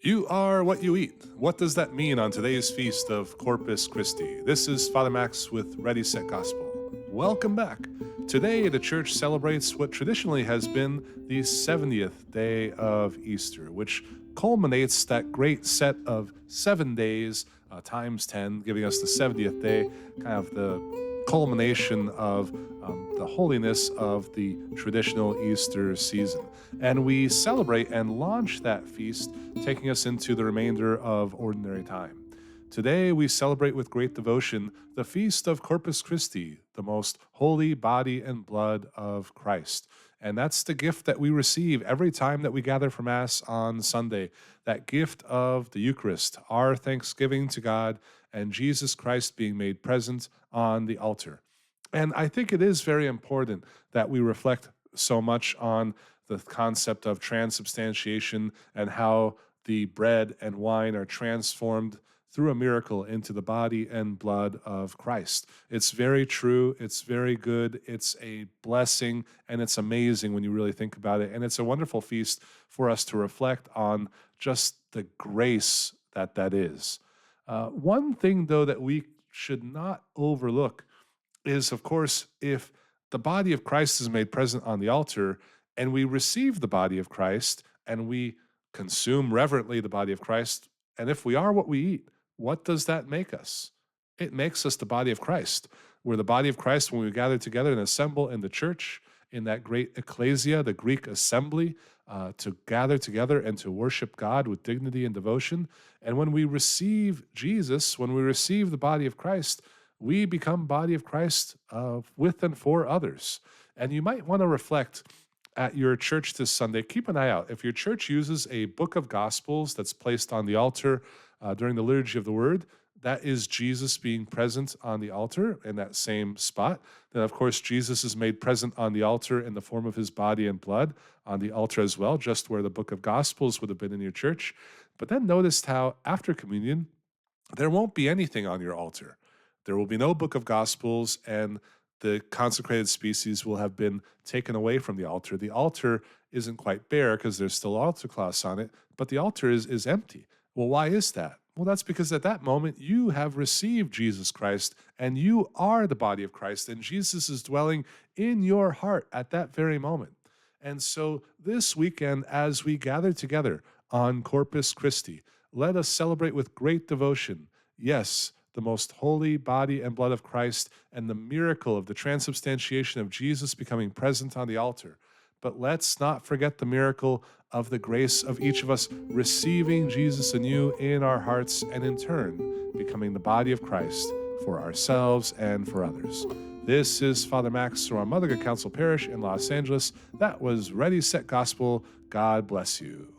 You are what you eat. What does that mean on today's feast of Corpus Christi? This is Father Max with Ready Set Gospel. Welcome back. Today, the church celebrates what traditionally has been the 70th day of Easter, which culminates that great set of 7 days times 10, giving us the 70th day, kind of the culmination of the holiness of the traditional Easter season. And we celebrate and launch that feast, taking us into the remainder of ordinary time. Today, we celebrate with great devotion the feast of Corpus Christi, the most holy body and blood of Christ. And that's the gift that we receive every time that we gather for Mass on Sunday, that gift of the Eucharist, our thanksgiving to God, and Jesus Christ being made present on the altar. And I think it is very important that we reflect so much on the concept of transubstantiation and how the bread and wine are transformed through a miracle into the body and blood of Christ. It's very true, it's very good, it's a blessing, and it's amazing when you really think about it. And it's a wonderful feast for us to reflect on just the grace that is. One thing, though, that we should not overlook is, of course, if the body of Christ is made present on the altar and we receive the body of Christ and we consume reverently the body of Christ, and if we are what we eat, what does that make us? It makes us the body of Christ. We're the body of Christ when we gather together and assemble in the church, in that great ecclesia, the Greek assembly, to gather together and to worship God with dignity and devotion. And when we receive Jesus, when we receive the body of Christ, we become body of Christ with and for others. And you might want to reflect at your church this Sunday. Keep an eye out. If your church uses a book of Gospels that's placed on the altar during the liturgy of the Word, that is Jesus being present on the altar in that same spot. Then, of course, Jesus is made present on the altar in the form of his body and blood on the altar as well, just where the book of Gospels would have been in your church. But then notice how after communion, there won't be anything on your altar. There will be no book of Gospels, and the consecrated species will have been taken away from the altar. The altar isn't quite bare because there's still altar cloths on it, but the altar is empty. Well, why is that? Well, that's because at that moment you have received Jesus Christ and you are the body of Christ, and Jesus is dwelling in your heart at that very moment. And so this weekend, as we gather together on Corpus Christi, let us celebrate with great devotion, yes, the most holy body and blood of Christ and the miracle of the transubstantiation of Jesus becoming present on the altar. But let's not forget the miracle of the grace of each of us receiving Jesus anew in our hearts and in turn becoming the body of Christ for ourselves and for others. This is Father Max from our Mother Good Counsel Parish in Los Angeles. That was Ready Set Gospel. God bless you.